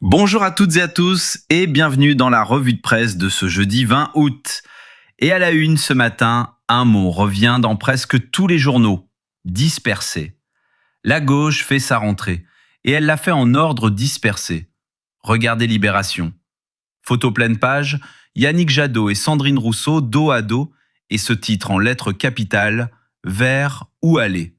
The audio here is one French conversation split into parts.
Bonjour à toutes et à tous et bienvenue dans la revue de presse de ce jeudi 20 août. Et à la une ce matin, un mot revient dans presque tous les journaux, dispersé. La gauche fait sa rentrée et elle l'a fait en ordre dispersé. Regardez Libération. Photo pleine page, Yannick Jadot et Sandrine Rousseau dos à dos et ce titre en lettres capitales, vers où aller.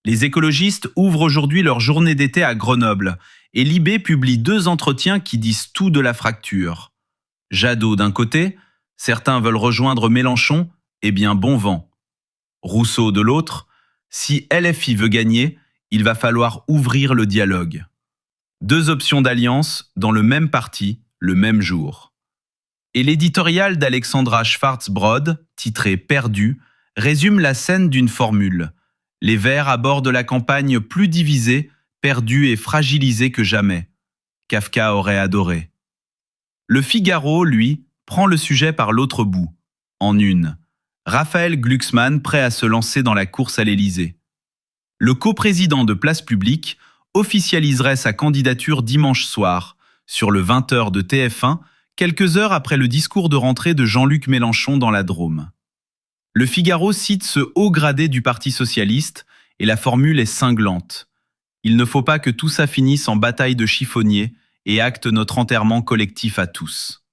Les écologistes ouvrent aujourd'hui leur journée d'été à Grenoble et Libé publie 2 entretiens qui disent tout de la fracture. Jadot d'un côté, certains veulent rejoindre Mélenchon, eh bien bon vent. Rousseau de l'autre, si LFI veut gagner, il va falloir ouvrir le dialogue. 2 options d'alliance dans le même parti, le même jour. Et l'éditorial d'Alexandra Schwarz-Brod, titré Perdu, résume la scène d'une formule. Les Verts abordent la campagne plus divisée, perdue et fragilisée que jamais. Kafka aurait adoré. Le Figaro, lui, prend le sujet par l'autre bout. En une. Raphaël Glucksmann prêt à se lancer dans la course à l'Élysée. Le coprésident de Place Publique officialiserait sa candidature dimanche soir, sur le 20h de TF1, quelques heures après le discours de rentrée de Jean-Luc Mélenchon dans la Drôme. Le Figaro cite ce haut gradé du Parti socialiste et la formule est cinglante. Il ne faut pas que tout ça finisse en bataille de chiffonniers et acte notre enterrement collectif à tous.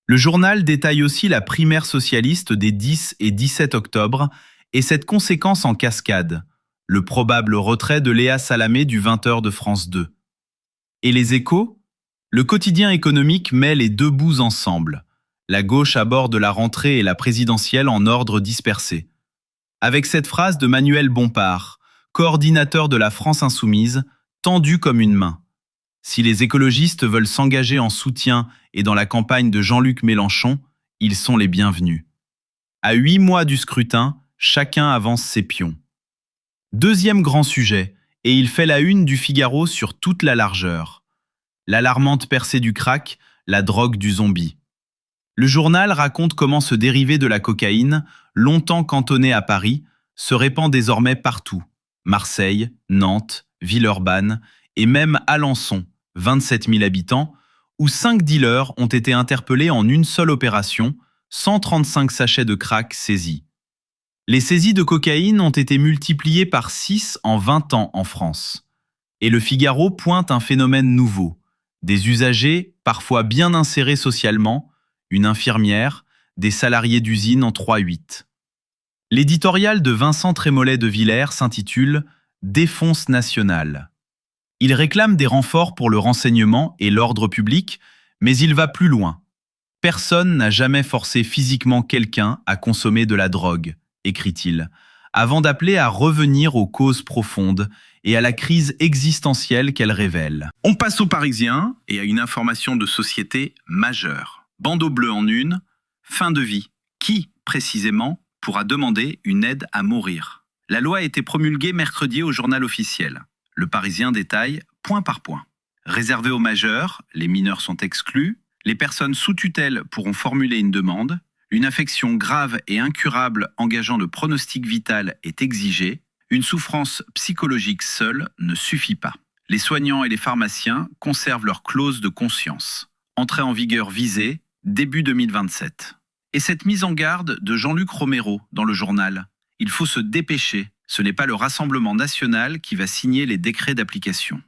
Le journal détaille aussi la primaire socialiste des 10 et 17 octobre et cette conséquence en cascade, le probable retrait de Léa Salamé du 20h de France 2. Et les Échos ? Le quotidien économique met les deux bouts ensemble. La gauche aborde la rentrée et la présidentielle en ordre dispersé. Avec cette phrase de Manuel Bompard, coordinateur de la France Insoumise, tendue comme une main. Si les écologistes veulent s'engager en soutien et dans la campagne de Jean-Luc Mélenchon, ils sont les bienvenus. À 8 mois du scrutin, chacun avance ses pions. Deuxième grand sujet, et il fait la une du Figaro sur toute la largeur. L'alarmante percée du crack, la drogue du zombie. Le journal raconte comment ce dérivé de la cocaïne, longtemps cantonné à Paris, se répand désormais partout. Marseille, Nantes, Villeurbanne et même Alençon, 27 000 habitants, où 5 dealers ont été interpellés en une seule opération, 135 sachets de crack saisis. Les saisies de cocaïne ont été multipliées par 6 en 20 ans en France. Et le Figaro pointe un phénomène nouveau. Des usagers, parfois bien insérés socialement, une infirmière, des salariés d'usine en 3-8. L'éditorial de Vincent Trémollet de Villers s'intitule « Défonce nationale ». Il réclame des renforts pour le renseignement et l'ordre public, mais il va plus loin. Personne n'a jamais forcé physiquement quelqu'un à consommer de la drogue, écrit-il, avant d'appeler à revenir aux causes profondes et à la crise existentielle qu'elle révèle. On passe aux Parisiens et à une information de société majeure. Bandeau bleu en une, fin de vie. Qui, précisément, pourra demander une aide à mourir? La loi a été promulguée mercredi au journal officiel. Le Parisien détaille point par point. Réservé aux majeurs, les mineurs sont exclus, les personnes sous tutelle pourront formuler une demande, une affection grave et incurable engageant le pronostic vital est exigée, une souffrance psychologique seule ne suffit pas. Les soignants et les pharmaciens conservent leur clause de conscience. Entrée en vigueur visée, début 2027. Et cette mise en garde de Jean-Luc Romero dans le journal. Il faut se dépêcher, ce n'est pas le Rassemblement national qui va signer les décrets d'application.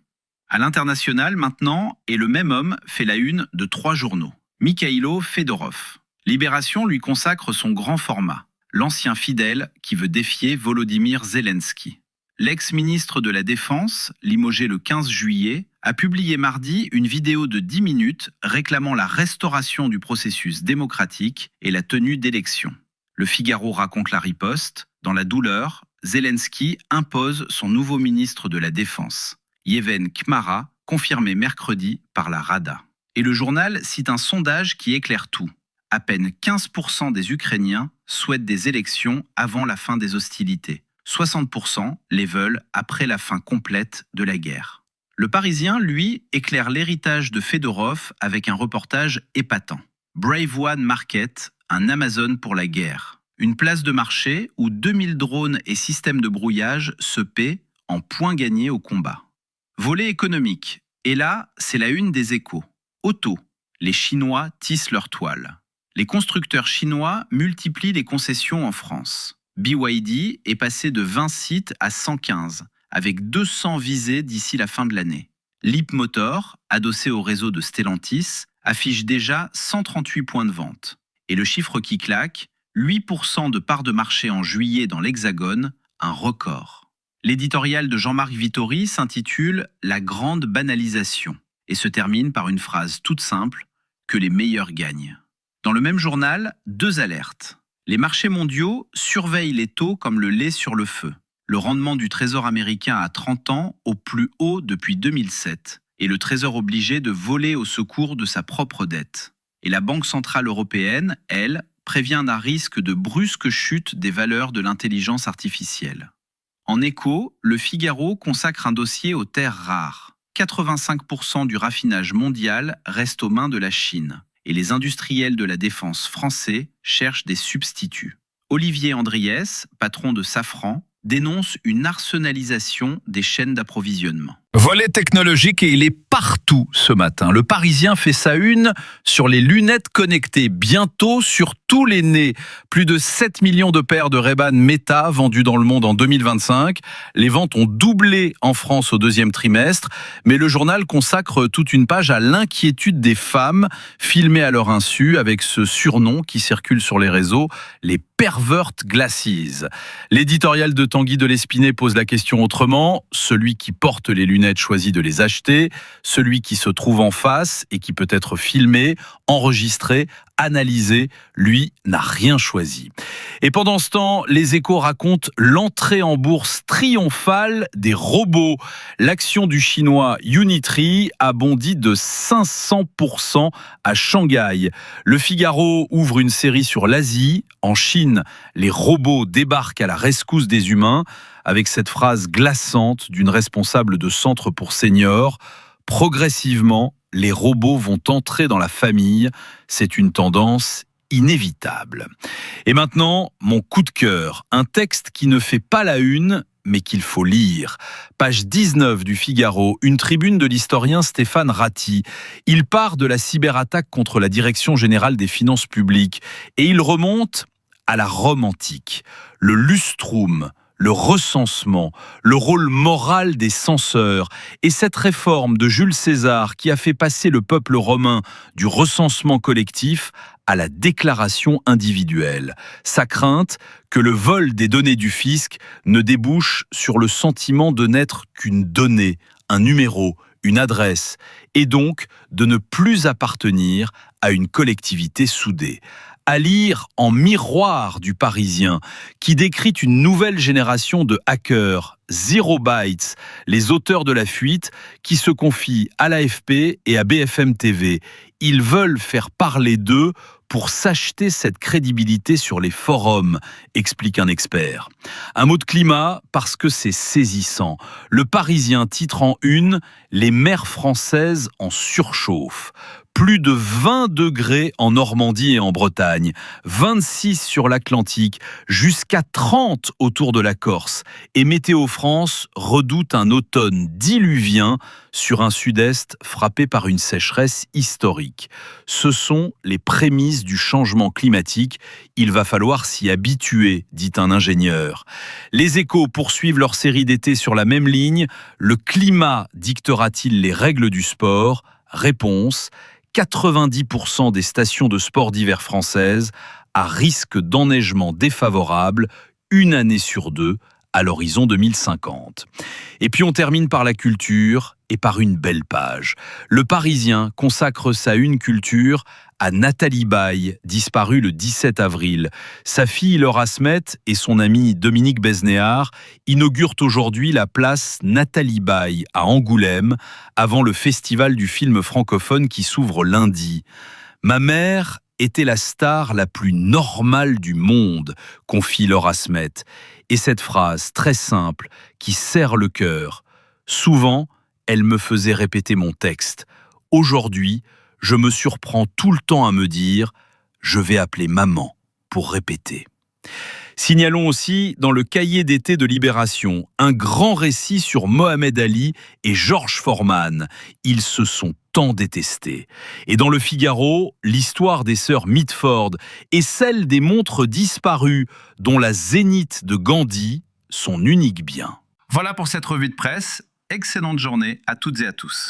À l'international maintenant, et le même homme fait la une de 3 journaux. Mikhailo Fedorov. Libération lui consacre son grand format. L'ancien fidèle qui veut défier Volodymyr Zelensky. L'ex-ministre de la Défense, limogé le 15 juillet, a publié mardi une vidéo de 10 minutes réclamant la restauration du processus démocratique et la tenue d'élections. Le Figaro raconte la riposte. Dans la douleur, Zelensky impose son nouveau ministre de la Défense, Yevhen Kmara, confirmé mercredi par la Rada. Et le journal cite un sondage qui éclaire tout. À peine 15% des Ukrainiens souhaitent des élections avant la fin des hostilités. 60% les veulent après la fin complète de la guerre. Le Parisien, lui, éclaire l'héritage de Fedorov avec un reportage épatant. Brave One Market, un Amazon pour la guerre. Une place de marché où 2000 drones et systèmes de brouillage se paient en points gagnés au combat. Volet économique. Et là, c'est la une des Échos. Auto, les Chinois tissent leur toile. Les constructeurs chinois multiplient les concessions en France. BYD est passé de 20 sites à 115, avec 200 visés d'ici la fin de l'année. Leapmotor, adossé au réseau de Stellantis, affiche déjà 138 points de vente. Et le chiffre qui claque, 8% de part de marché en juillet dans l'Hexagone, un record. L'éditorial de Jean-Marc Vittori s'intitule « La grande banalisation » et se termine par une phrase toute simple « Que les meilleurs gagnent ». Dans le même journal, 2 alertes. Les marchés mondiaux surveillent les taux comme le lait sur le feu. Le rendement du Trésor américain à 30 ans au plus haut depuis 2007 et le Trésor obligé de voler au secours de sa propre dette. Et la Banque centrale européenne, elle, prévient d'un risque de brusque chute des valeurs de l'intelligence artificielle. En écho, le Figaro consacre un dossier aux terres rares. 85% du raffinage mondial reste aux mains de la Chine et les industriels de la défense français cherchent des substituts. Olivier Andriès, patron de Safran, dénonce une arsenalisation des chaînes d'approvisionnement. Volet technologique et il est partout ce matin. Le Parisien fait sa une sur les lunettes connectées. Bientôt sur tous les nez. Plus de 7 millions de paires de Ray-Ban Meta vendues dans le monde en 2025. Les ventes ont doublé en France au 2e trimestre. Mais le journal consacre toute une page à l'inquiétude des femmes filmées à leur insu avec ce surnom qui circule sur les réseaux, les pervert glasses. L'éditorial de Tanguy de Lespinay pose la question autrement. Celui qui porte les lunettes choisit de les acheter. Celui qui se trouve en face et qui peut être filmé, enregistré, analysé, lui n'a rien choisi. Et pendant ce temps, les Échos racontent l'entrée en bourse triomphale des robots. L'action du chinois Unitree a bondi de 500% à Shanghai. Le Figaro ouvre une série sur l'Asie. En Chine, les robots débarquent à la rescousse des humains avec cette phrase glaçante d'une responsable de centre pour seniors. Progressivement, les robots vont entrer dans la famille. C'est une tendance inévitable. Et maintenant, mon coup de cœur. Un texte qui ne fait pas la une, mais qu'il faut lire. Page 19 du Figaro, une tribune de l'historien Stéphane Ratti. Il part de la cyberattaque contre la Direction générale des finances publiques et il remonte à la Rome antique. Le lustrum, le recensement, le rôle moral des censeurs et cette réforme de Jules César qui a fait passer le peuple romain du recensement collectif à la déclaration individuelle. Sa crainte que le vol des données du fisc ne débouche sur le sentiment de n'être qu'une donnée, un numéro, une adresse, et donc de ne plus appartenir à une collectivité soudée. À lire en miroir du Parisien, qui décrit une nouvelle génération de hackers, Zero Bytes, les auteurs de la fuite, qui se confient à l'AFP et à BFM TV. Ils veulent faire parler d'eux pour s'acheter cette crédibilité sur les forums, explique un expert. Un mot de climat parce que c'est saisissant. Le Parisien titre en une « Les mers françaises en surchauffe ». Plus de 20 degrés en Normandie et en Bretagne, 26 sur l'Atlantique, jusqu'à 30 autour de la Corse. Et Météo France redoute un automne diluvien sur un sud-est frappé par une sécheresse historique. Ce sont les prémices du changement climatique. Il va falloir s'y habituer, dit un ingénieur. Les Échos poursuivent leur série d'été sur la même ligne. Le climat dictera-t-il les règles du sport ? Réponse : 90% des stations de sport d'hiver françaises à risque d'enneigement défavorable une année sur 2 à l'horizon 2050. Et puis on termine par la culture et par une belle page. Le Parisien consacre sa une culture à Nathalie Baye, disparue le 17 avril. Sa fille Laura Smet et son ami Dominique Besnéard inaugurent aujourd'hui la place Nathalie Baye à Angoulême, avant le festival du film francophone qui s'ouvre lundi. Ma mère était la star la plus normale du monde, confie Laura Smet. Et cette phrase très simple qui serre le cœur. Souvent, elle me faisait répéter mon texte. Aujourd'hui, je me surprends tout le temps à me dire « je vais appeler maman pour répéter ». Signalons aussi dans le cahier d'été de Libération un grand récit sur Mohamed Ali et George Foreman. Ils se sont tant détestés. Et dans le Figaro, l'histoire des sœurs Mitford et celle des montres disparues, dont la zénith de Gandhi, son unique bien. Voilà pour cette revue de presse. Excellente journée à toutes et à tous.